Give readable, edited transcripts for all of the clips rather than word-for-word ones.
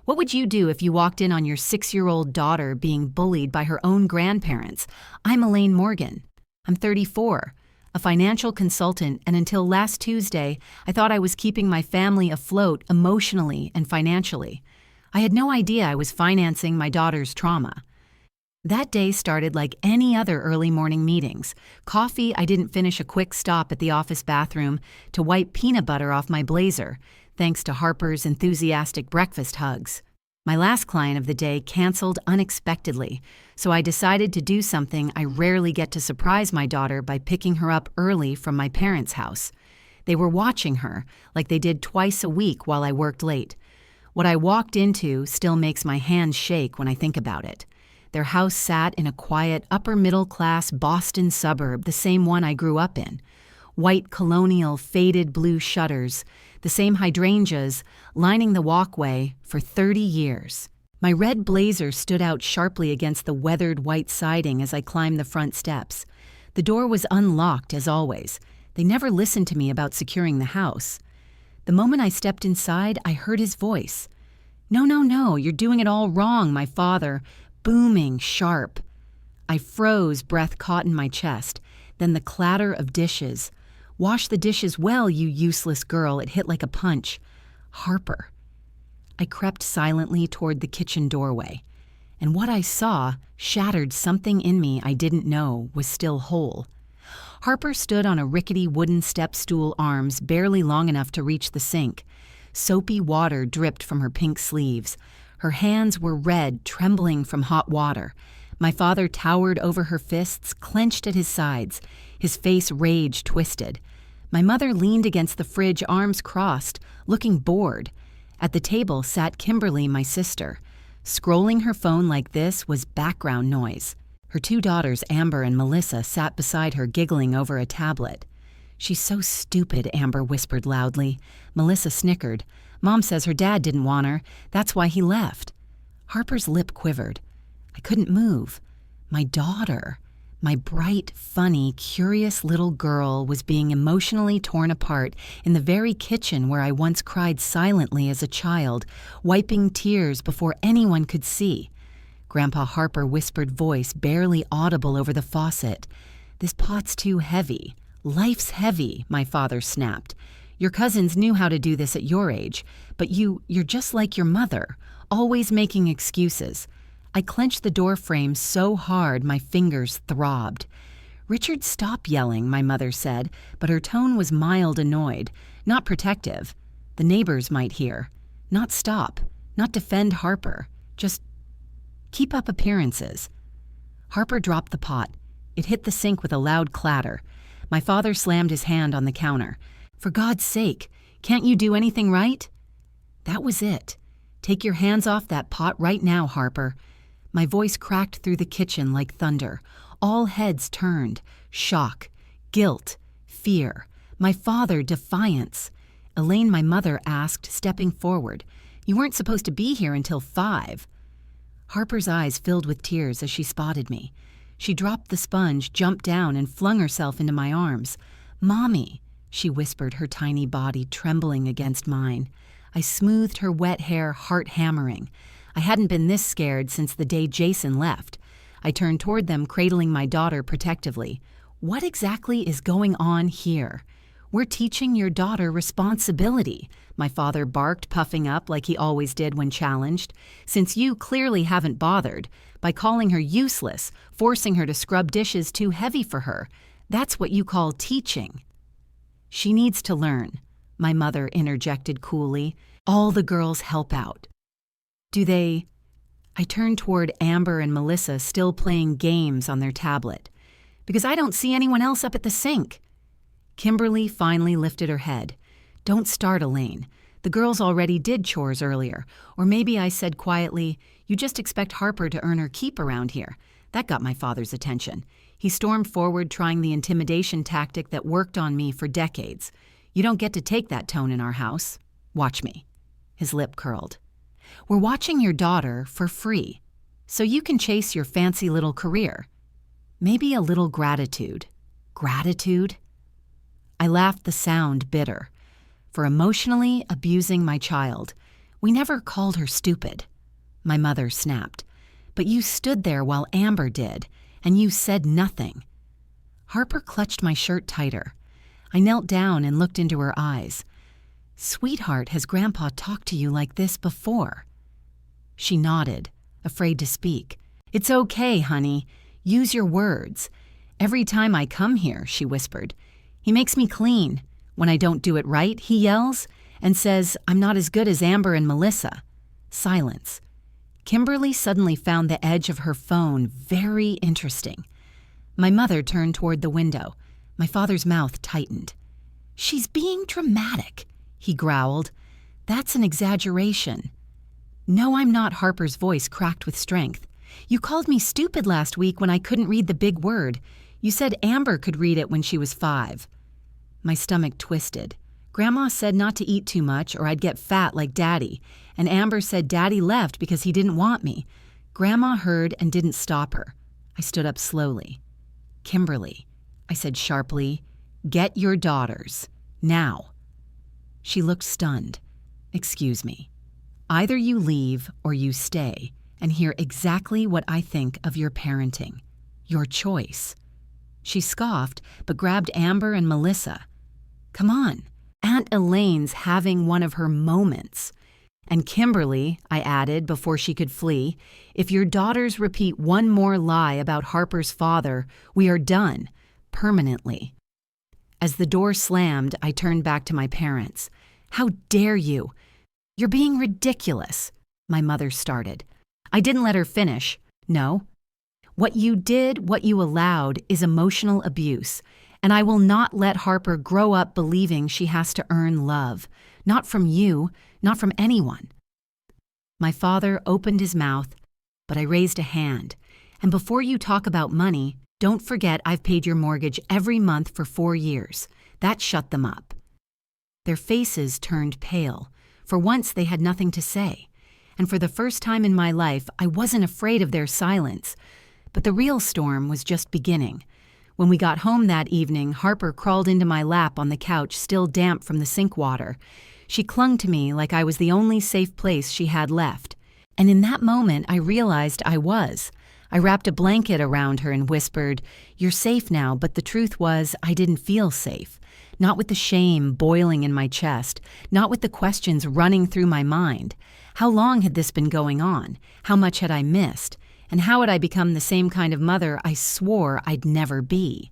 What would you do if you walked in on your 6-year-old daughter being bullied by her own grandparents? I'm Elaine Morgan. I'm 34, a financial consultant, and until last Tuesday, I thought I was keeping my family afloat emotionally and financially. I had no idea I was financing my daughter's trauma. That day started like any other early morning meetings. Coffee, I didn't finish a quick stop at the office bathroom to wipe peanut butter off my blazer, thanks to Harper's enthusiastic breakfast hugs. My last client of the day canceled unexpectedly, so I decided to do something I rarely get to surprise my daughter by picking her up early from my parents' house. They were watching her, like they did twice a week while I worked late. What I walked into still makes my hands shake when I think about it. Their house sat in a quiet, upper-middle-class Boston suburb, the same one I grew up in. White colonial faded blue shutters, the same hydrangeas lining the walkway for 30 years. My red blazer stood out sharply against the weathered white siding as I climbed the front steps. The door was unlocked as always. They never listened to me about securing the house. The moment I stepped inside, I heard his voice. No, you're doing it all wrong, my father, booming, sharp. I froze, breath caught in my chest. Then the clatter of dishes. Wash the dishes well, you useless girl, it hit like a punch. Harper. I crept silently toward the kitchen doorway, and what I saw shattered something in me I didn't know was still whole. Harper stood on a rickety wooden step stool, arms barely long enough to reach the sink. Soapy water dripped from her pink sleeves. Her hands were red, trembling from hot water. My father towered over her fists, clenched at his sides, his face rage twisted. My mother leaned against the fridge, arms crossed, looking bored. At the table sat Kimberly, my sister. Scrolling her phone like this was background noise. Her 2 daughters, Amber and Melissa, sat beside her giggling over a tablet. "She's so stupid," Amber whispered loudly. Melissa snickered. "Mom says her dad didn't want her. That's why he left." Harper's lip quivered. I couldn't move. My daughter, my bright, funny, curious little girl, was being emotionally torn apart in the very kitchen where I once cried silently as a child, wiping tears before anyone could see. Grandpa Harper whispered, voice barely audible over the faucet. "This pot's too heavy. Life's heavy," my father snapped. "Your cousins knew how to do this at your age, but you're just like your mother, always making excuses." I clenched the door frame so hard my fingers throbbed. "Richard, stop yelling," my mother said, but her tone was mild, annoyed, not protective. "The neighbors might hear. Not stop, not defend Harper, just keep up appearances." Harper dropped the pot. It hit the sink with a loud clatter. My father slammed his hand on the counter. "For God's sake, can't you do anything right?" That was it. "Take your hands off that pot right now, Harper." My voice cracked through the kitchen like thunder. All heads turned. Shock, guilt, fear. My father, defiance. Elaine, my mother, asked, stepping forward, "You weren't supposed to be here until 5. Harper's eyes filled with tears as she spotted me. She dropped the sponge, jumped down, and flung herself into my arms. "Mommy," she whispered, her tiny body trembling against mine. I smoothed her wet hair, heart hammering. I hadn't been this scared since the day Jason left. I turned toward them, cradling my daughter protectively. "What exactly is going on here?" "We're teaching your daughter responsibility," my father barked, puffing up like he always did when challenged. "Since you clearly haven't bothered, by calling her useless, forcing her to scrub dishes too heavy for her. That's what you call teaching." "She needs to learn," my mother interjected coolly. "All the girls help out." "Do they?" I turned toward Amber and Melissa, still playing games on their tablet. "Because I don't see anyone else up at the sink." Kimberly finally lifted her head. "Don't start, Elaine. The girls already did chores earlier. Or maybe I said quietly, 'You just expect Harper to earn her keep around here.' That got my father's attention. He stormed forward, trying the intimidation tactic that worked on me for decades. 'You don't get to take that tone in our house. Watch me.' His lip curled. 'We're watching your daughter for free, so you can chase your fancy little career. Maybe a little gratitude.' Gratitude?" I laughed, the sound bitter. For emotionally abusing my child. We never called her stupid. My mother snapped. But you stood there while Amber did, and you said nothing. Harper clutched my shirt tighter. I knelt down and looked into her eyes. Sweetheart, has Grandpa talked to you like this before? She nodded, afraid to speak. It's okay, honey. Use your words. Every time I come here, she whispered, he makes me clean. When I don't do it right, he yells and says I'm not as good as Amber and Melissa. Silence. Kimberly suddenly found the edge of her phone very interesting. My mother turned toward the window. My father's mouth tightened. She's being dramatic, he growled. That's an exaggeration. No, I'm not. Harper's voice cracked with strength. You called me stupid last week when I couldn't read the big word. You said Amber could read it when she was 5. My stomach twisted. Grandma said not to eat too much or I'd get fat like Daddy, and Amber said Daddy left because he didn't want me. Grandma heard and didn't stop her. I stood up slowly. Kimberly, I said sharply, get your daughters. Now. She looked stunned. Excuse me. Either you leave or you stay and hear exactly what I think of your parenting. Your choice. She scoffed, but grabbed Amber and Melissa. Come on. Aunt Elaine's having one of her moments. And Kimberly, I added before she could flee, if your daughters repeat one more lie about Harper's father, we are done, permanently. As the door slammed, I turned back to my parents. How dare you? You're being ridiculous, my mother started. I didn't let her finish. No. What you did, what you allowed, is emotional abuse. And I will not let Harper grow up believing she has to earn love. Not from you, not from anyone. My father opened his mouth, but I raised a hand. And before you talk about money, don't forget I've paid your mortgage every month for 4 years. That shut them up. Their faces turned pale. For once they had nothing to say. And for the first time in my life, I wasn't afraid of their silence. But the real storm was just beginning. When we got home that evening, Harper crawled into my lap on the couch, still damp from the sink water. She clung to me like I was the only safe place she had left. And in that moment, I realized I was. I wrapped a blanket around her and whispered, "You're safe now," but the truth was I didn't feel safe. Not with the shame boiling in my chest, not with the questions running through my mind. How long had this been going on? How much had I missed? And how had I become the same kind of mother I swore I'd never be?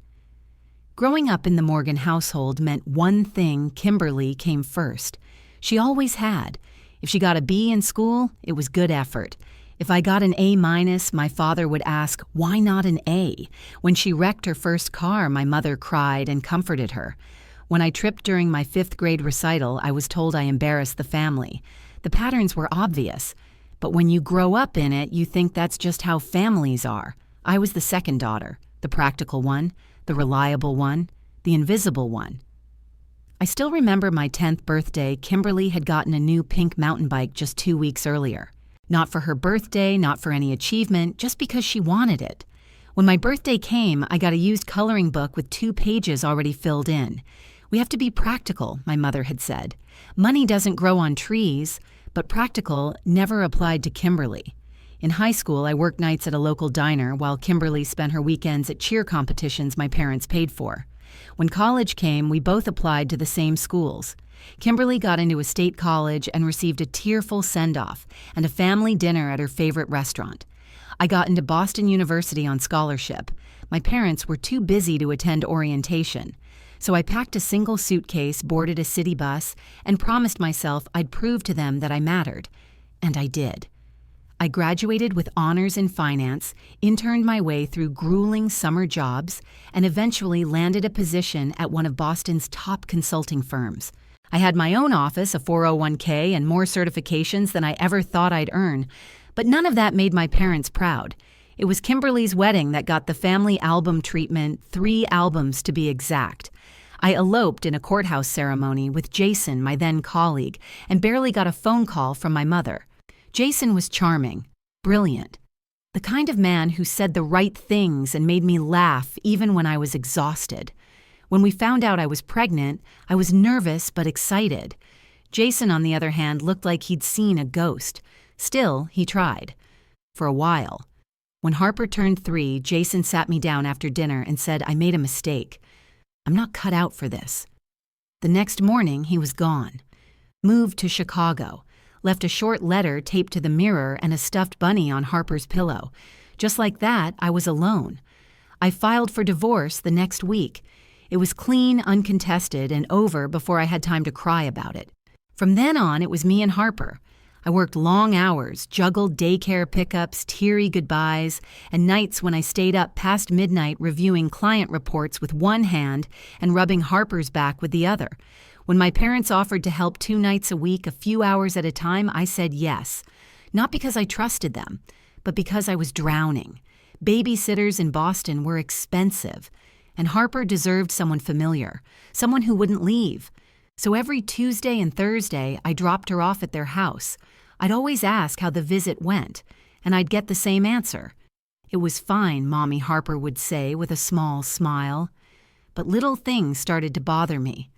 Growing up in the Morgan household meant one thing: Kimberly came first. She always had. If she got a B in school, it was good effort. If I got an A-, my father would ask, why not an A? When she wrecked her first car, my mother cried and comforted her. When I tripped during my 5th grade recital, I was told I embarrassed the family. The patterns were obvious. But when you grow up in it, you think that's just how families are. I was the second daughter, the practical one, the reliable one, the invisible one. I still remember my 10th birthday. Kimberly had gotten a new pink mountain bike just 2 weeks earlier. Not for her birthday, not for any achievement, just because she wanted it. When my birthday came, I got a used coloring book with 2 pages already filled in. We have to be practical, my mother had said. Money doesn't grow on trees. But practical never applied to Kimberly. In high school, I worked nights at a local diner while Kimberly spent her weekends at cheer competitions my parents paid for. When college came, we both applied to the same schools. Kimberly got into a state college and received a tearful send-off and a family dinner at her favorite restaurant. I got into Boston University on scholarship. My parents were too busy to attend orientation. So I packed a single suitcase, boarded a city bus, and promised myself I'd prove to them that I mattered. And I did. I graduated with honors in finance, interned my way through grueling summer jobs, and eventually landed a position at one of Boston's top consulting firms. I had my own office, a 401k, and more certifications than I ever thought I'd earn. But none of that made my parents proud. It was Kimberly's wedding that got the family album treatment, 3 albums to be exact. I eloped in a courthouse ceremony with Jason, my then colleague, and barely got a phone call from my mother. Jason was charming, brilliant, the kind of man who said the right things and made me laugh even when I was exhausted. When we found out I was pregnant, I was nervous but excited. Jason, on the other hand, looked like he'd seen a ghost. Still, he tried. For a while. When Harper turned 3, Jason sat me down after dinner and said I made a mistake. I'm not cut out for this. The next morning, he was gone. Moved to Chicago. Left a short letter taped to the mirror and a stuffed bunny on Harper's pillow. Just like that, I was alone. I filed for divorce the next week. It was clean, uncontested, and over before I had time to cry about it. From then on, it was me and Harper. I worked long hours, juggled daycare pickups, teary goodbyes, and nights when I stayed up past midnight reviewing client reports with one hand and rubbing Harper's back with the other. When my parents offered to help 2 nights a week, a few hours at a time, I said yes. Not because I trusted them, but because I was drowning. Babysitters in Boston were expensive, and Harper deserved someone familiar, someone who wouldn't leave. So every Tuesday and Thursday, I dropped her off at their house. I'd always ask how the visit went, and I'd get the same answer. It was fine, Mommy Harper would say with a small smile. But little things started to bother me.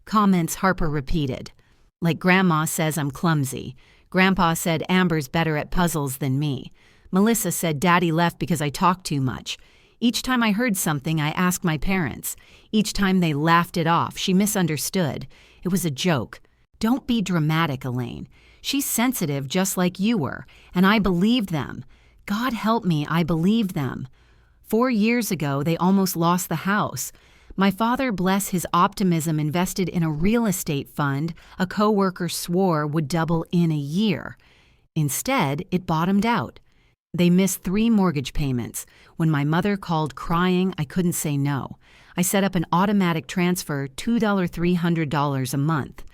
Comments Harper repeated, like Grandma says I'm clumsy. Grandpa said Amber's better at puzzles than me. Melissa said Daddy left because I talked too much. Each time I heard something, I asked my parents. Each time they laughed it off. She misunderstood. It was a joke. Don't be dramatic, Elaine. She's sensitive just like you were, and I believed them. God help me, I believed them. 4 years ago, they almost lost the house. My father, bless his optimism, invested in a real estate fund a coworker swore would double in a year. Instead, it bottomed out. They missed 3 mortgage payments. When my mother called crying, I couldn't say no. I set up an automatic transfer, $300 a month.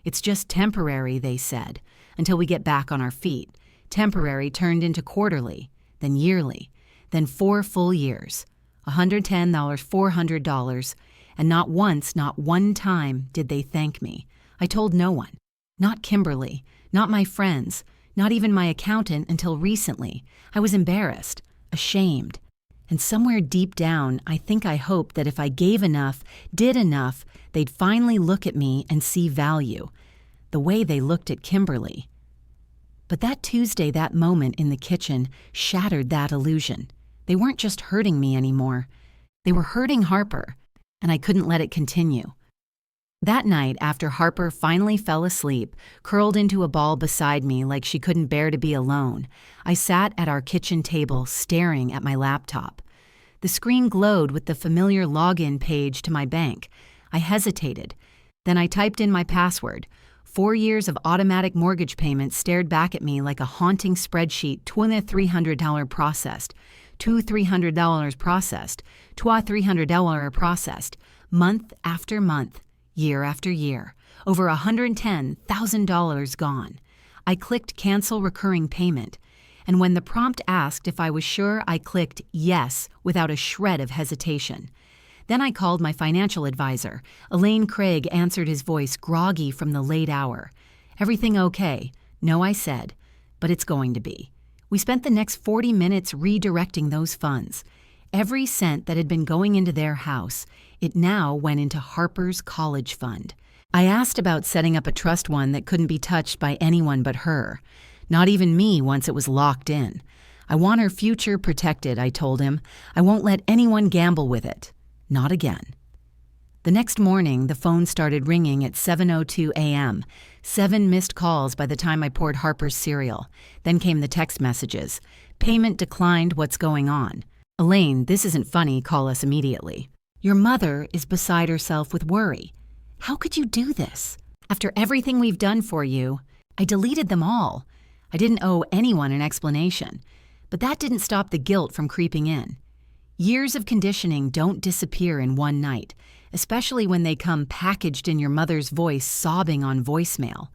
It's just temporary, they said, until we get back on our feet. Temporary turned into quarterly, then yearly, then 4 full years. $110, $400, and not once, not one time did they thank me. I told no one. Not Kimberly, not my friends, not even my accountant until recently. I was embarrassed, ashamed. And somewhere deep down, I think I hoped that if I gave enough, did enough, they'd finally look at me and see value. The way they looked at Kimberly. But that Tuesday, that moment in the kitchen, shattered that illusion. They weren't just hurting me anymore. They were hurting Harper, and I couldn't let it continue. That night, after Harper finally fell asleep, curled into a ball beside me like she couldn't bear to be alone, I sat at our kitchen table staring at my laptop. The screen glowed with the familiar login page to my bank. I hesitated. Then I typed in my password. 4 years of automatic mortgage payments stared back at me like a haunting spreadsheet. $300 processed. $300 processed. $300 processed. Month after month. Year after year, over $110,000 gone. I clicked Cancel Recurring Payment, and when the prompt asked if I was sure, I clicked Yes without a shred of hesitation. Then I called my financial advisor. Elaine Craig answered his voice, groggy from the late hour. Everything okay? No, I said, but it's going to be. We spent the next 40 minutes redirecting those funds. Every cent that had been going into their house, it now went into Harper's college fund. I asked about setting up a trust one that couldn't be touched by anyone but her. Not even me once it was locked in. I want her future protected, I told him. I won't let anyone gamble with it. Not again. The next morning, the phone started ringing at 7:02 a.m. 7 missed calls by the time I poured Harper's cereal. Then came the text messages. Payment declined, what's going on? Elaine, this isn't funny, call us immediately. Your mother is beside herself with worry. How could you do this? After everything we've done for you, I deleted them all. I didn't owe anyone an explanation. But that didn't stop the guilt from creeping in. Years of conditioning don't disappear in one night, especially when they come packaged in your mother's voice sobbing on voicemail.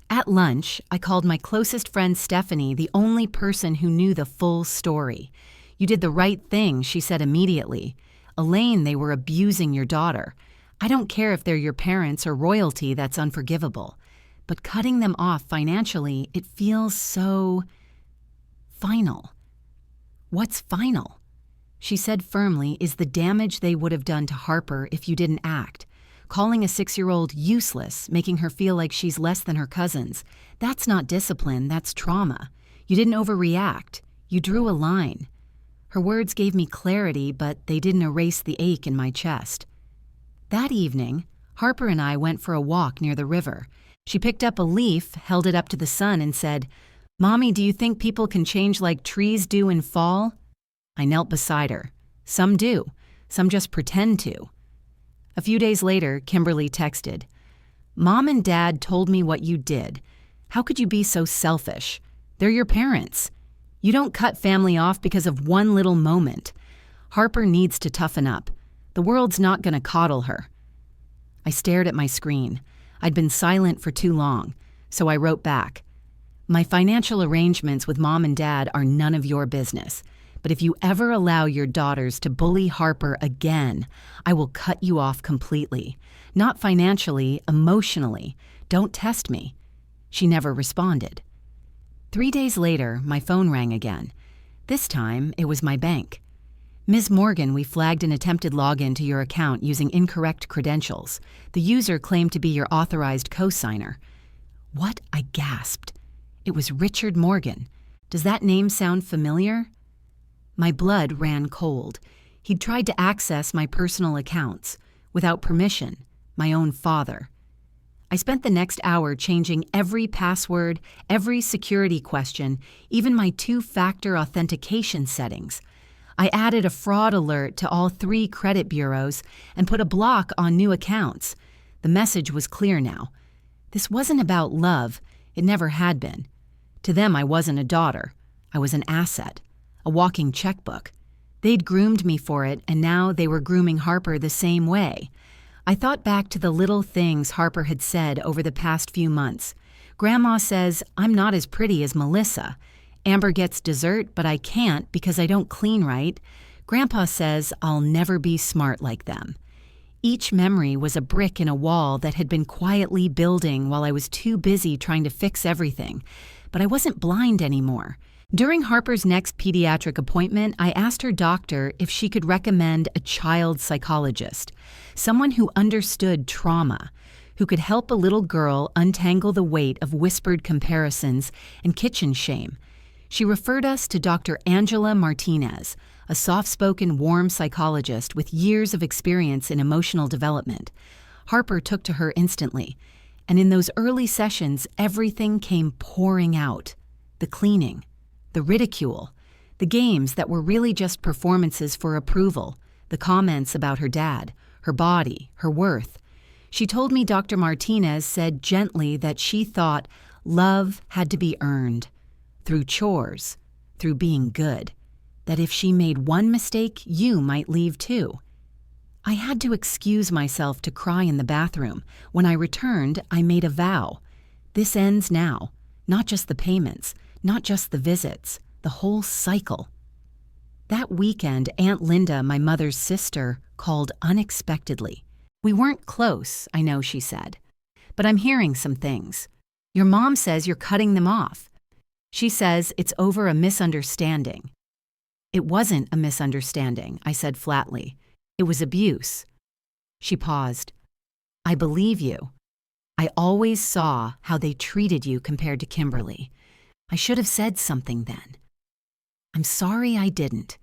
At lunch, I called my closest friend Stephanie, the only person who knew the full story. You did the right thing, she said immediately. Elaine, they were abusing your daughter. I don't care if they're your parents or royalty, that's unforgivable. But cutting them off financially, it feels so final. What's final? She said firmly, is the damage they would have done to Harper if you didn't act. calling a 6-year-old useless, making her feel like she's less than her cousins. That's not discipline, that's trauma. You didn't overreact. You drew a line. Her words gave me clarity, but they didn't erase the ache in my chest. That evening, Harper and I went for a walk near the river. She picked up a leaf, held it up to the sun, and said, "Mommy, do you think people can change like trees do in fall?" I knelt beside her. Some do. Some just pretend to. A few days later, Kimberly texted, "Mom and Dad told me what you did. How could you be so selfish? They're your parents. You don't cut family off because of one little moment. Harper needs to toughen up. The world's not going to coddle her." I stared at my screen. I'd been silent for too long, so I wrote back, "My financial arrangements with Mom and Dad are none of your business. But if you ever allow your daughters to bully Harper again, I will cut you off completely. Not financially, emotionally. Don't test me." She never responded. 3 days later, my phone rang again. This time, it was my bank. "Ms. Morgan, we flagged an attempted login to your account using incorrect credentials. The user claimed to be your authorized co-signer." "What?" I gasped. It was Richard Morgan. Does that name sound familiar? My blood ran cold. He'd tried to access my personal accounts, without permission, my own father. I spent the next hour changing every password, every security question, even my 2-factor authentication settings. I added a fraud alert to all 3 credit bureaus and put a block on new accounts. The message was clear now. This wasn't about love. It never had been. To them, I wasn't a daughter. I was an asset, a walking checkbook. They'd groomed me for it, and now they were grooming Harper the same way. I thought back to the little things Harper had said over the past few months. "Grandma says I'm not as pretty as Melissa. Amber gets dessert, but I can't because I don't clean right. Grandpa says I'll never be smart like them." Each memory was a brick in a wall that had been quietly building while I was too busy trying to fix everything. But I wasn't blind anymore. During Harper's next pediatric appointment, I asked her doctor if she could recommend a child psychologist, someone who understood trauma, who could help a little girl untangle the weight of whispered comparisons and kitchen shame. She referred us to Dr. Angela Martinez, a soft-spoken, warm psychologist with years of experience in emotional development. Harper took to her instantly, and in those early sessions, everything came pouring out. The cleaning, the ridicule, the games that were really just performances for approval, the comments about her dad, her body, her worth. She told me Dr. Martinez said gently that she thought love had to be earned, through chores, through being good, that if she made one mistake, you might leave too. I had to excuse myself to cry in the bathroom. When I returned, I made a vow. This ends now, not just the payments, not just the visits, the whole cycle. That weekend, Aunt Linda, my mother's sister, called unexpectedly. "We weren't close, I know," she said, "but I'm hearing some things. Your mom says you're cutting them off. She says it's over a misunderstanding." "It wasn't a misunderstanding," I said flatly. "It was abuse." She paused. "I believe you. I always saw how they treated you compared to Kimberly. I should have said something then." "I'm sorry I didn't."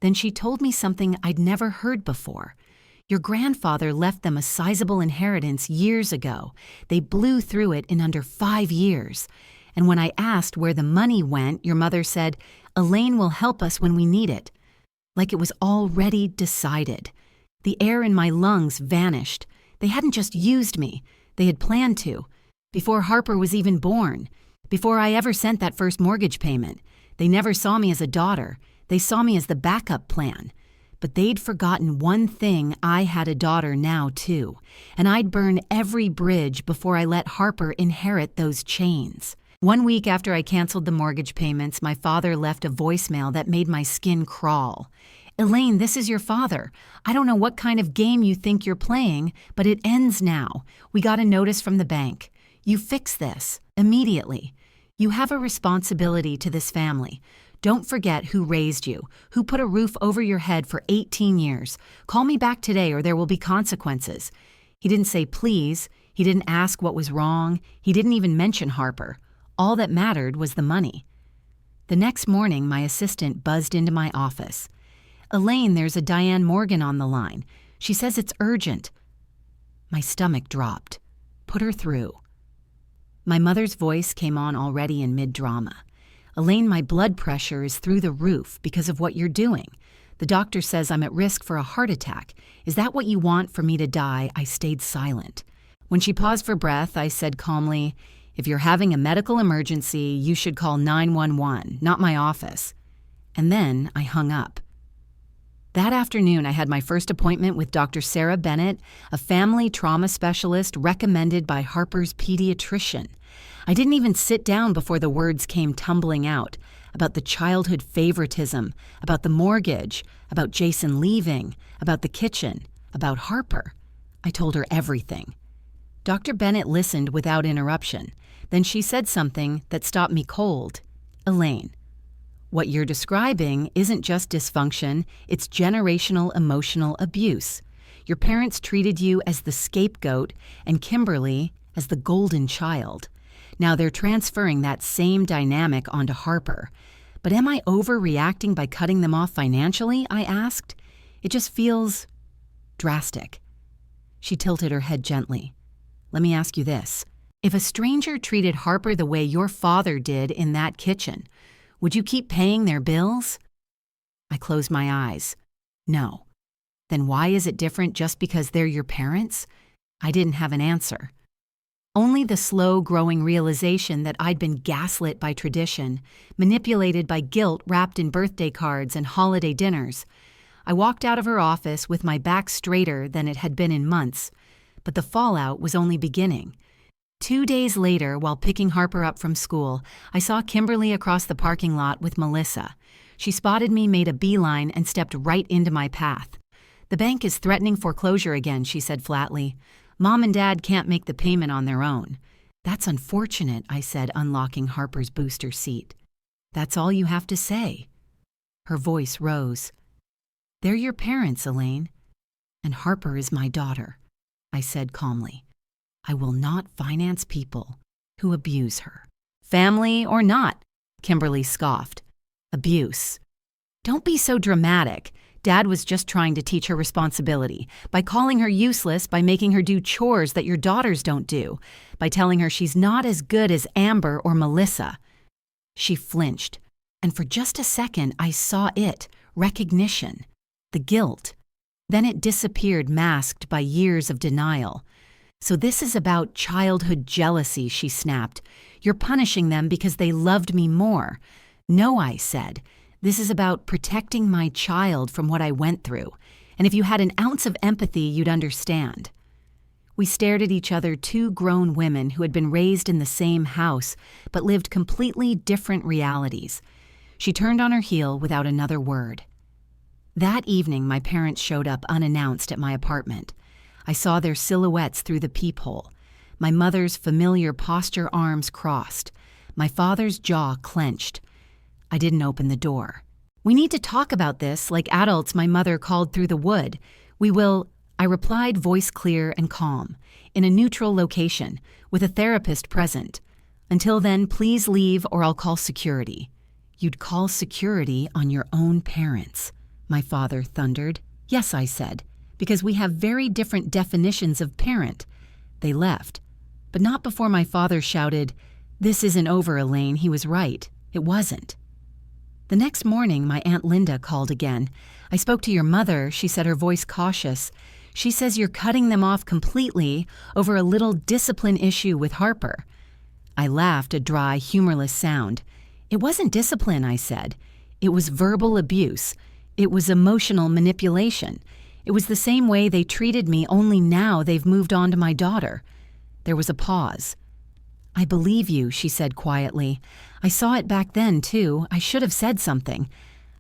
Then she told me something I'd never heard before. "Your grandfather left them a sizable inheritance years ago. They blew through it in under 5 years. And when I asked where the money went, your mother said, 'Elaine will help us when we need it.' Like it was already decided. The air in my lungs vanished. They hadn't just used me. They had planned to. Before Harper was even born. Before I ever sent that first mortgage payment. They never saw me as a daughter. They saw me as the backup plan. But they'd forgotten one thing: I had a daughter now, too. And I'd burn every bridge before I let Harper inherit those chains." 1 week after I canceled the mortgage payments, my father left a voicemail that made my skin crawl. "Elaine, this is your father. I don't know what kind of game you think you're playing, but it ends now. We got a notice from the bank. You fix this, immediately. You have a responsibility to this family. Don't forget who raised you, who put a roof over your head for 18 years. Call me back today or there will be consequences. He didn't say please, he didn't ask what was wrong, he didn't even mention Harper. All that mattered was the money. The next morning, my assistant buzzed into my office. "Elaine, there's a Diane Morgan on the line. She says it's urgent." My stomach dropped. "Put her through." My mother's voice came on already in mid-drama. "Elaine, my blood pressure is through the roof because of what you're doing. The doctor says I'm at risk for a heart attack. Is that what you want, for me to die?" I stayed silent. When she paused for breath, I said calmly, "If you're having a medical emergency, you should call 911, not my office." And then I hung up. That afternoon, I had my first appointment with Dr. Sarah Bennett, a family trauma specialist recommended by Harper's pediatrician. I didn't even sit down before the words came tumbling out, about the childhood favoritism, about the mortgage, about Jason leaving, about the kitchen, about Harper. I told her everything. Dr. Bennett listened without interruption. Then she said something that stopped me cold. "Elaine, what you're describing isn't just dysfunction, it's generational emotional abuse. Your parents treated you as the scapegoat and Kimberly as the golden child. Now they're transferring that same dynamic onto Harper. But am I overreacting by cutting them off financially?" I asked. "It just feels drastic." She tilted her head gently. "Let me ask you this. If a stranger treated Harper the way your father did in that kitchen, would you keep paying their bills?" I closed my eyes. "No." "Then why is it different just because they're your parents?" I didn't have an answer. Only the slow-growing realization that I'd been gaslit by tradition, manipulated by guilt wrapped in birthday cards and holiday dinners. I walked out of her office with my back straighter than it had been in months, but the fallout was only beginning. 2 days later, while picking Harper up from school, I saw Kimberly across the parking lot with Melissa. She spotted me, made a beeline, and stepped right into my path. "The bank is threatening foreclosure again," she said flatly. "Mom and Dad can't make the payment on their own." "That's unfortunate," I said, unlocking Harper's booster seat. "That's all you have to say." Her voice rose. "They're your parents, Elaine, and Harper is my daughter," I said calmly. "I will not finance people who abuse her." "Family or not," Kimberly scoffed. "Abuse. Don't be so dramatic. Dad was just trying to teach her responsibility, by calling her useless, by making her do chores that your daughters don't do, by telling her she's not as good as Amber or Melissa." She flinched, and for just a second I saw it, recognition, the guilt. Then it disappeared, masked by years of denial. "So this is about childhood jealousy," she snapped. "You're punishing them because they loved me more." "No," I said. "This is about protecting my child from what I went through. And if you had an ounce of empathy, you'd understand." We stared at each other, two grown women who had been raised in the same house but lived completely different realities. She turned on her heel without another word. That evening, my parents showed up unannounced at my apartment. I saw their silhouettes through the peephole. My mother's familiar posture, arms crossed. My father's jaw clenched. I didn't open the door. "We need to talk about this, like adults," my mother called through the wood. "We will," I replied, voice clear and calm, "in a neutral location, with a therapist present. Until then, please leave or I'll call security." "You'd call security on your own parents," my father thundered. "Yes," I said, "because we have very different definitions of parent." They left, but not before my father shouted, "This isn't over, Elaine. He was right. It wasn't." The next morning, my Aunt Linda called again. "I spoke to your mother," she said, her voice cautious. "She says you're cutting them off completely over a little discipline issue with Harper." I laughed, a dry, humorless sound. "It wasn't discipline," I said. "It was verbal abuse. It was emotional manipulation. It was the same way they treated me, only now they've moved on to my daughter." There was a pause. "I believe you," she said quietly. "I saw it back then, too. I should have said something.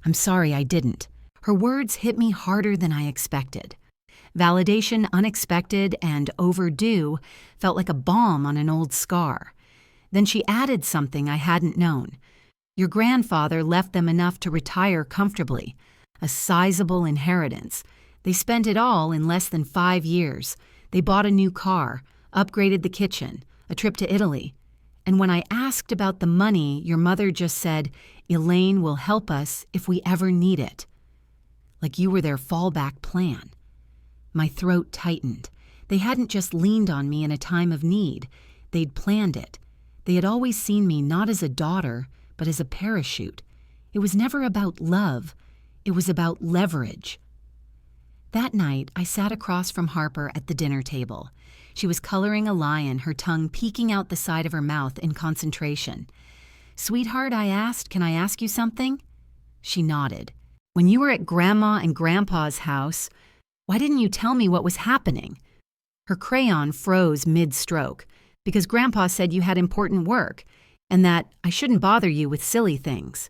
I'm sorry I didn't." Her words hit me harder than I expected. Validation, unexpected and overdue, felt like a balm on an old scar. Then she added something I hadn't known. "Your grandfather left them enough to retire comfortably. A sizable inheritance. They spent it all in less than 5 years. They bought a new car, upgraded the kitchen, a trip to Italy. And when I asked about the money, your mother just said, Elaine will help us if we ever need it. Like you were their fallback plan. My throat tightened. They hadn't just leaned on me in a time of need. They'd planned it. They had always seen me not as a daughter, but as a parachute. It was never about love. It was about leverage. That night, I sat across from Harper at the dinner table. She was coloring a lion, her tongue peeking out the side of her mouth in concentration. "Sweetheart," I asked, "can I ask you something?" She nodded. "When you were at Grandma and Grandpa's house, why didn't you tell me what was happening?" Her crayon froze mid-stroke, because Grandpa said you had important work, and that I shouldn't bother you with silly things,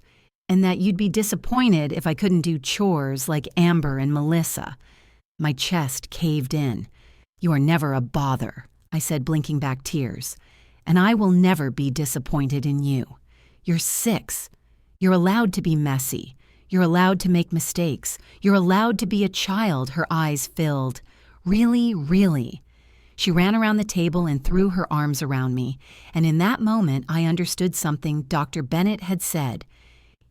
and that you'd be disappointed if I couldn't do chores like Amber and Melissa. My chest caved in. "You are never a bother," I said, blinking back tears. "And I will never be disappointed in you. You're 6. You're allowed to be messy. You're allowed to make mistakes. You're allowed to be a child," her eyes filled. "Really, really." She ran around the table and threw her arms around me, and in that moment I understood something Dr. Bennett had said.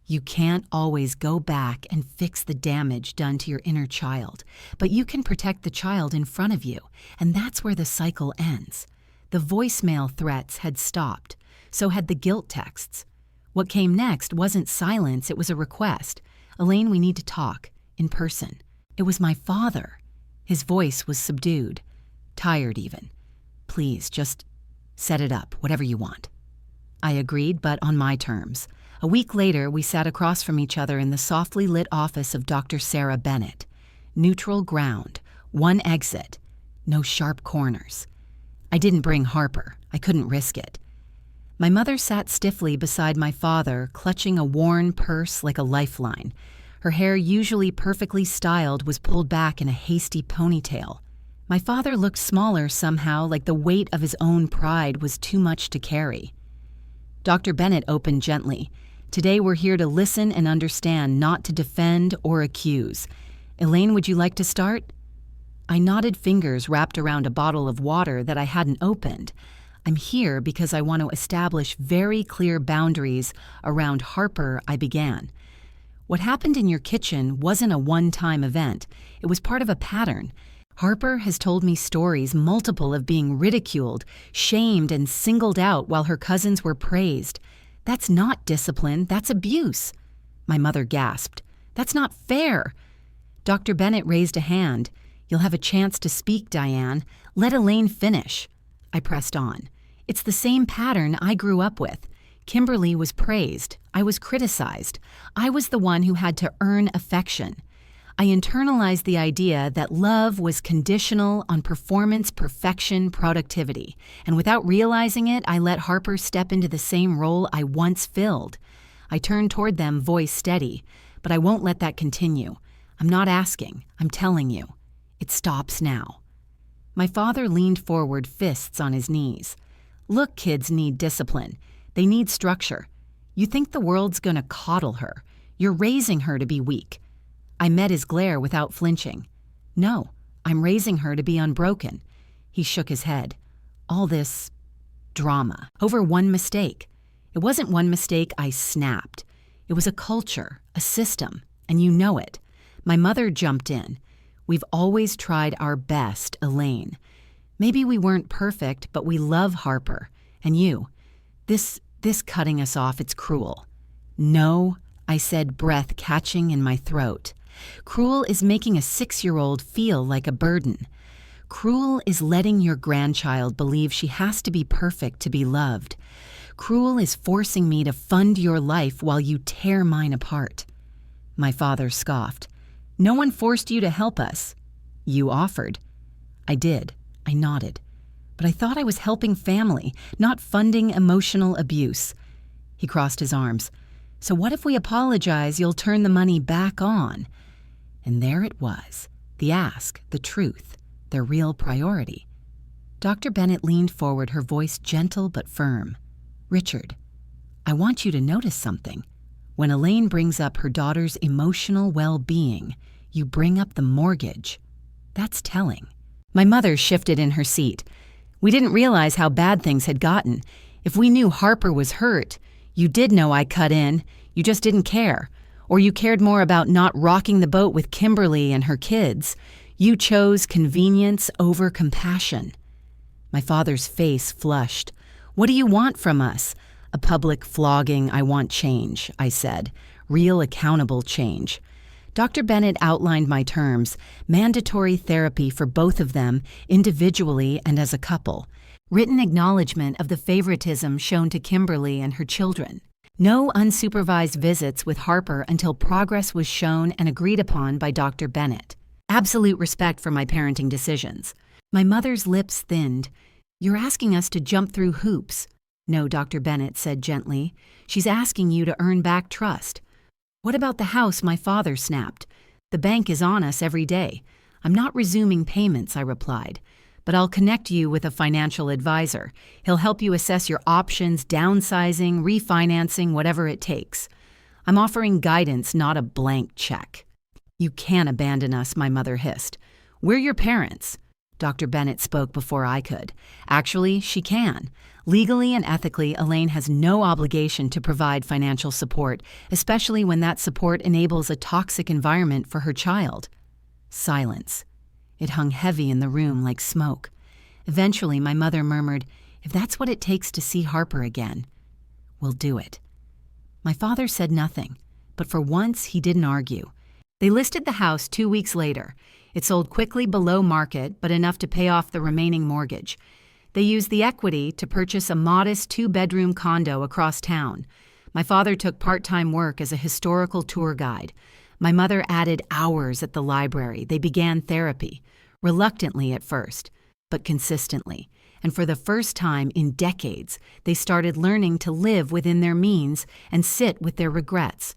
You can't always go back and fix the damage done to your inner child, but you can protect the child in front of you, and that's where the cycle ends. The voicemail threats had stopped, so had the guilt texts. What came next wasn't silence, it was a request. "Elaine, we need to talk, in person." It was my father. His voice was subdued, tired even. "Please, just set it up, whatever you want." I agreed, but on my terms. A week later, we sat across from each other in the softly lit office of Dr. Sarah Bennett. Neutral ground, one exit, no sharp corners. I didn't bring Harper. I couldn't risk it. My mother sat stiffly beside my father, clutching a worn purse like a lifeline. Her hair, usually perfectly styled, was pulled back in a hasty ponytail. My father looked smaller somehow, like the weight of his own pride was too much to carry. Dr. Bennett opened gently. "Today we're here to listen and understand, not to defend or accuse. Elaine, would you like to start?" I nodded, fingers wrapped around a bottle of water that I hadn't opened. "I'm here because I want to establish very clear boundaries around Harper," I began. "What happened in your kitchen wasn't a one-time event. It was part of a pattern. Harper has told me stories, multiple, of being ridiculed, shamed, and singled out while her cousins were praised. That's not discipline, that's abuse." My mother gasped. "That's not fair." Dr. Bennett raised a hand. "You'll have a chance to speak, Diane. Let Elaine finish." I pressed on. "It's the same pattern I grew up with. Kimberly was praised. I was criticized. I was the one who had to earn affection. I internalized the idea that love was conditional on performance, perfection, productivity, and without realizing it, I let Harper step into the same role I once filled. I turned toward them, voice steady, "But I won't let that continue. I'm not asking, I'm telling you. It stops now." My father leaned forward, fists on his knees. "Look, kids need discipline. They need structure. You think the world's gonna coddle her. You're raising her to be weak." I met his glare without flinching. "No, I'm raising her to be unbroken." He shook his head. "All this drama over one mistake. It wasn't one mistake I snapped. It was a culture, a system, and you know it." My mother jumped in. "We've always tried our best, Elaine. Maybe we weren't perfect, but we love Harper. And you. This cutting us off, it's cruel." "No," I said, breath catching in my throat. "Cruel is making a 6-year-old feel like a burden. Cruel is letting your grandchild believe she has to be perfect to be loved. Cruel is forcing me to fund your life while you tear mine apart." My father scoffed. "No one forced you to help us." "You offered." "I did." I nodded. "But I thought I was helping family, not funding emotional abuse." He crossed his arms. "So what if we apologize, you'll turn the money back on?" And there it was, the ask, the truth, their real priority. Dr. Bennett leaned forward, her voice gentle but firm. "Richard, I want you to notice something. When Elaine brings up her daughter's emotional well-being, you bring up the mortgage. That's telling. My mother shifted in her seat. We didn't realize how bad things had gotten. If we knew Harper was hurt, you did know I cut in. You just didn't care. Or you cared more about not rocking the boat with Kimberly and her kids. You chose convenience over compassion. My father's face flushed. What do you want from us? A public flogging. I want change, I said. Real accountable change. Dr. Bennett outlined my terms, mandatory therapy for both of them, individually and as a couple. Written acknowledgement of the favoritism shown to Kimberly and her children. No unsupervised visits with Harper until progress was shown and agreed upon by Dr. Bennett. Absolute respect for my parenting decisions. My mother's lips thinned. You're asking us to jump through hoops. No, Dr. Bennett said gently. She's asking you to earn back trust. What about the house my father snapped? The bank is on us every day. I'm not resuming payments, I replied. But I'll connect you with a financial advisor. He'll help you assess your options, downsizing, refinancing, whatever it takes. I'm offering guidance, not a blank check. You can't abandon us, my mother hissed. We're your parents. Dr. Bennett spoke before I could. Actually, she can. Legally and ethically, Elaine has no obligation to provide financial support, especially when that support enables a toxic environment for her child. Silence. It hung heavy in the room like smoke. Eventually, my mother murmured, If that's what it takes to see Harper again, we'll do it. My father said nothing, but for once he didn't argue. They listed the house 2 weeks later. It sold quickly below market, but enough to pay off the remaining mortgage. They used the equity to purchase a modest 2-bedroom condo across town. My father took part-time work as a historical tour guide. My mother added hours at the library. They began therapy, reluctantly at first, but consistently. And for the first time in decades, they started learning to live within their means and sit with their regrets.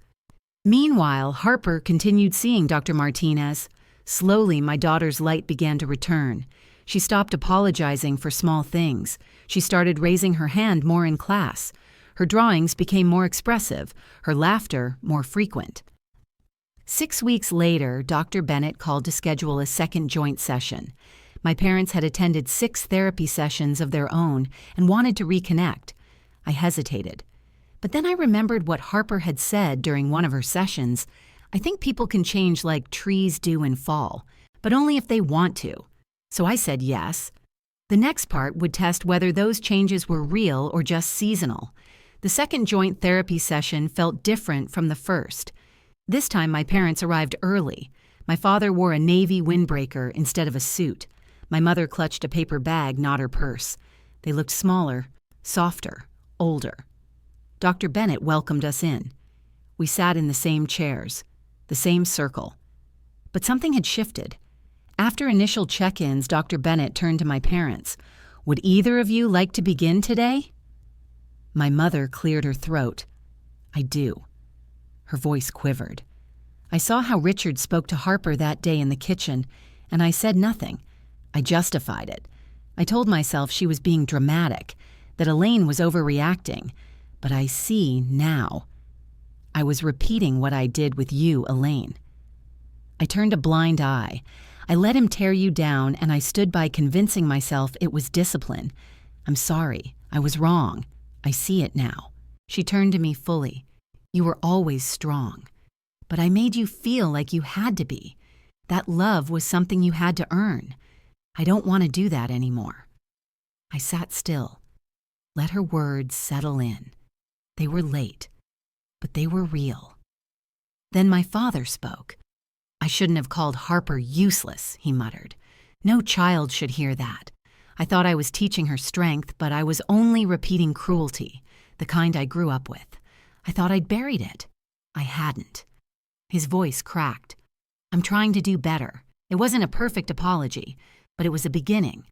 Meanwhile, Harper continued seeing Dr. Martinez. Slowly, my daughter's light began to return. She stopped apologizing for small things. She started raising her hand more in class. Her drawings became more expressive, her laughter more frequent. 6 weeks later, Dr. Bennett called to schedule a second joint session. My parents had attended 6 therapy sessions of their own and wanted to reconnect. I hesitated. But then I remembered what Harper had said during one of her sessions. I think people can change like trees do in fall, but only if they want to. So I said yes. The next part would test whether those changes were real or just seasonal. The second joint therapy session felt different from the first. This time my parents arrived early. My father wore a navy windbreaker instead of a suit. My mother clutched a paper bag, not her purse. They looked smaller, softer, older. Dr. Bennett welcomed us in. We sat in the same chairs, the same circle. But something had shifted. After initial check-ins, Dr. Bennett turned to my parents. Would either of you like to begin today? My mother cleared her throat. I do. Her voice quivered. I saw how Richard spoke to Harper that day in the kitchen, and I said nothing. I justified it. I told myself she was being dramatic, that Elaine was overreacting. But I see now. I was repeating what I did with you, Elaine. I turned a blind eye. I let him tear you down, and I stood by convincing myself it was discipline. I'm sorry. I was wrong. I see it now. She turned to me fully. You were always strong. But I made you feel like you had to be. That love was something you had to earn. I don't want to do that anymore. I sat still. Let her words settle in. They were late, but they were real. Then my father spoke. I shouldn't have called Harper useless, he muttered. No child should hear that. I thought I was teaching her strength, but I was only repeating cruelty, the kind I grew up with. I thought I'd buried it. I hadn't. His voice cracked. I'm trying to do better. It wasn't a perfect apology, but it was a beginning.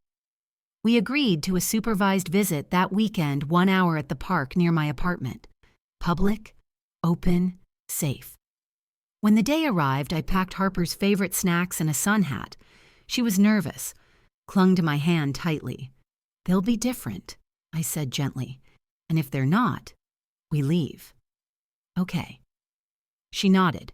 We agreed to a supervised visit that weekend, 1 hour at the park near my apartment. Public, open, safe. When the day arrived, I packed Harper's favorite snacks and a sun hat. She was nervous, clung to my hand tightly. They'll be different, I said gently. And if they're not, we leave. Okay. She nodded.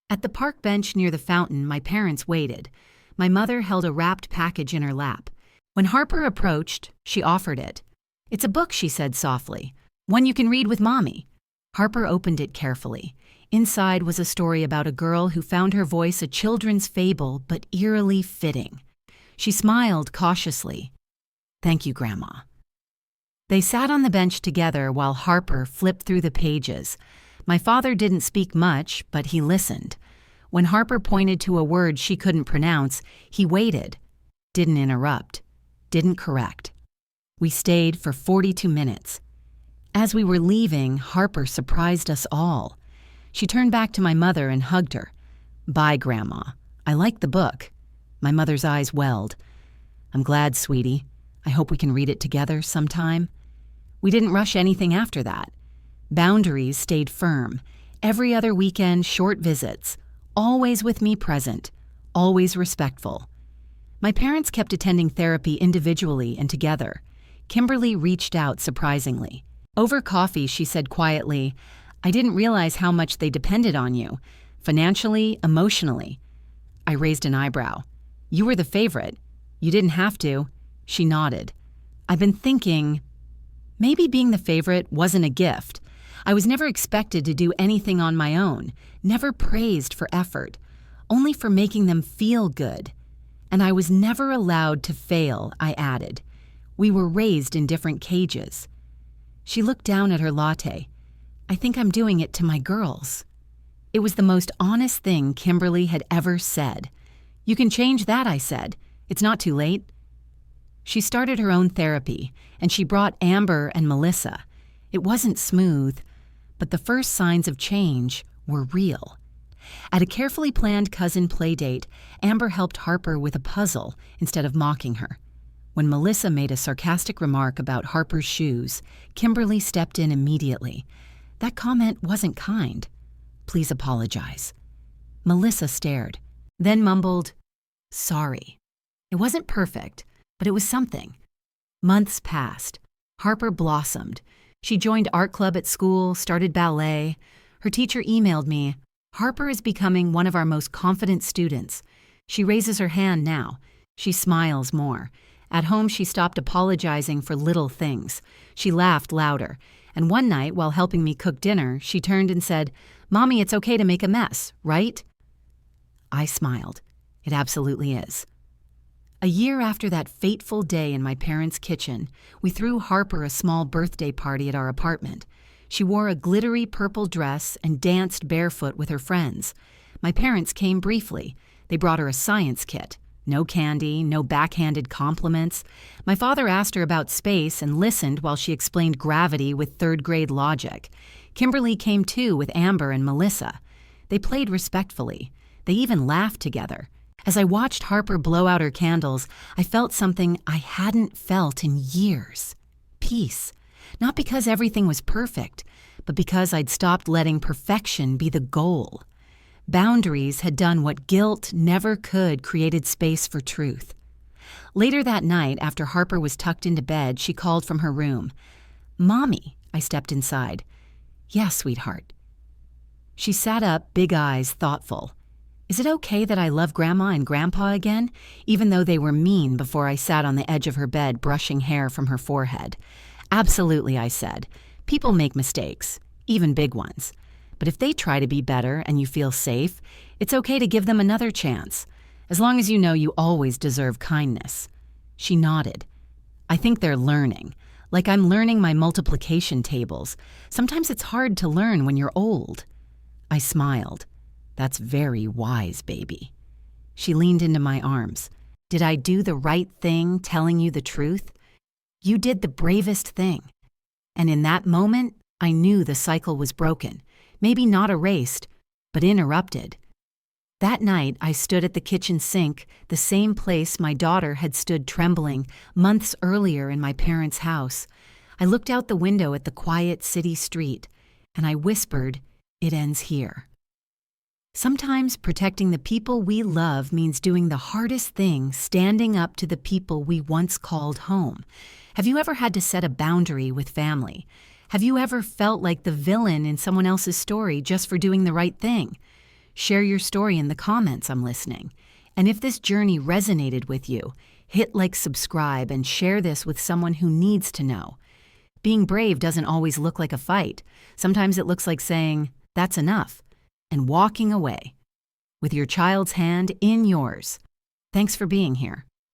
At the park bench near the fountain, my parents waited. My mother held a wrapped package in her lap. When Harper approached, she offered it. "It's a book," she said softly. "One you can read with Mommy." Harper opened it carefully. Inside was a story about a girl who found her voice a children's fable, but eerily fitting. She smiled cautiously. "Thank you, Grandma." They sat on the bench together while Harper flipped through the pages. My father didn't speak much, but he listened. When Harper pointed to a word she couldn't pronounce, he waited, didn't interrupt, didn't correct. We stayed for 42 minutes. As we were leaving, Harper surprised us all. She turned back to my mother and hugged her. "Bye, Grandma. I like the book." My mother's eyes welled. "I'm glad, sweetie. I hope we can read it together sometime." We didn't rush anything after that. Boundaries stayed firm. Every other weekend, short visits. Always with me present. Always respectful. My parents kept attending therapy individually and together. Kimberly reached out surprisingly. Over coffee, she said quietly, "I didn't realize how much they depended on you. Financially, emotionally." I raised an eyebrow. "You were the favorite. You didn't have to." She nodded. "I've been thinking, maybe being the favorite wasn't a gift. I was never expected to do anything on my own, never praised for effort, only for making them feel good. And I was never allowed to fail," I added. "We were raised in different cages." She looked down at her latte. "I think I'm doing it to my girls." It was the most honest thing Kimberly had ever said. "You can change that," I said. "It's not too late." She started her own therapy, and she brought Amber and Melissa. It wasn't smooth, but the first signs of change were real. At a carefully planned cousin playdate, Amber helped Harper with a puzzle instead of mocking her. When Melissa made a sarcastic remark about Harper's shoes, Kimberly stepped in immediately. "That comment wasn't kind. Please apologize." Melissa stared, then mumbled, "Sorry." It wasn't perfect, but it was something. Months passed. Harper blossomed. She joined art club at school, started ballet. Her teacher emailed me, "Harper is becoming one of our most confident students." She raises her hand now. She smiles more. At home, she stopped apologizing for little things. She laughed louder. And one night, while helping me cook dinner, she turned and said, "Mommy, it's okay to make a mess, right?" I smiled. It absolutely is. A year after that fateful day in my parents' kitchen, we threw Harper a small birthday party at our apartment. She wore a glittery purple dress and danced barefoot with her friends. My parents came briefly. They brought her a science kit. No candy, no backhanded compliments. My father asked her about space and listened while she explained gravity with third-grade logic. Kimberly came too with Amber and Melissa. They played respectfully. They even laughed together. As I watched Harper blow out her candles, I felt something I hadn't felt in years. Peace. Not because everything was perfect, but because I'd stopped letting perfection be the goal. Boundaries had done what guilt never could, created space for truth. Later that night, after Harper was tucked into bed, she called from her room. "Mommy," I stepped inside. "Yeah, sweetheart." She sat up, big eyes, thoughtful. "Is it okay that I love Grandma and Grandpa again, even though they were mean before I sat on the edge of her bed brushing hair from her forehead?" "Absolutely," I said. "People make mistakes, even big ones. But if they try to be better and you feel safe, it's okay to give them another chance, as long as you know you always deserve kindness." She nodded. "I think they're learning, like I'm learning my multiplication tables. Sometimes it's hard to learn when you're old." I smiled. "That's very wise, baby." She leaned into my arms. "Did I do the right thing telling you the truth?" "You did the bravest thing." And in that moment, I knew the cycle was broken. Maybe not erased, but interrupted. That night, I stood at the kitchen sink, the same place my daughter had stood trembling months earlier in my parents' house. I looked out the window at the quiet city street, and I whispered, "It ends here." Sometimes protecting the people we love means doing the hardest thing, standing up to the people we once called home. Have you ever had to set a boundary with family? Have you ever felt like the villain in someone else's story just for doing the right thing? Share your story in the comments. I'm listening. And if this journey resonated with you, hit like, subscribe, and share this with someone who needs to know. Being brave doesn't always look like a fight. Sometimes it looks like saying, "That's enough," and walking away with your child's hand in yours. Thanks for being here.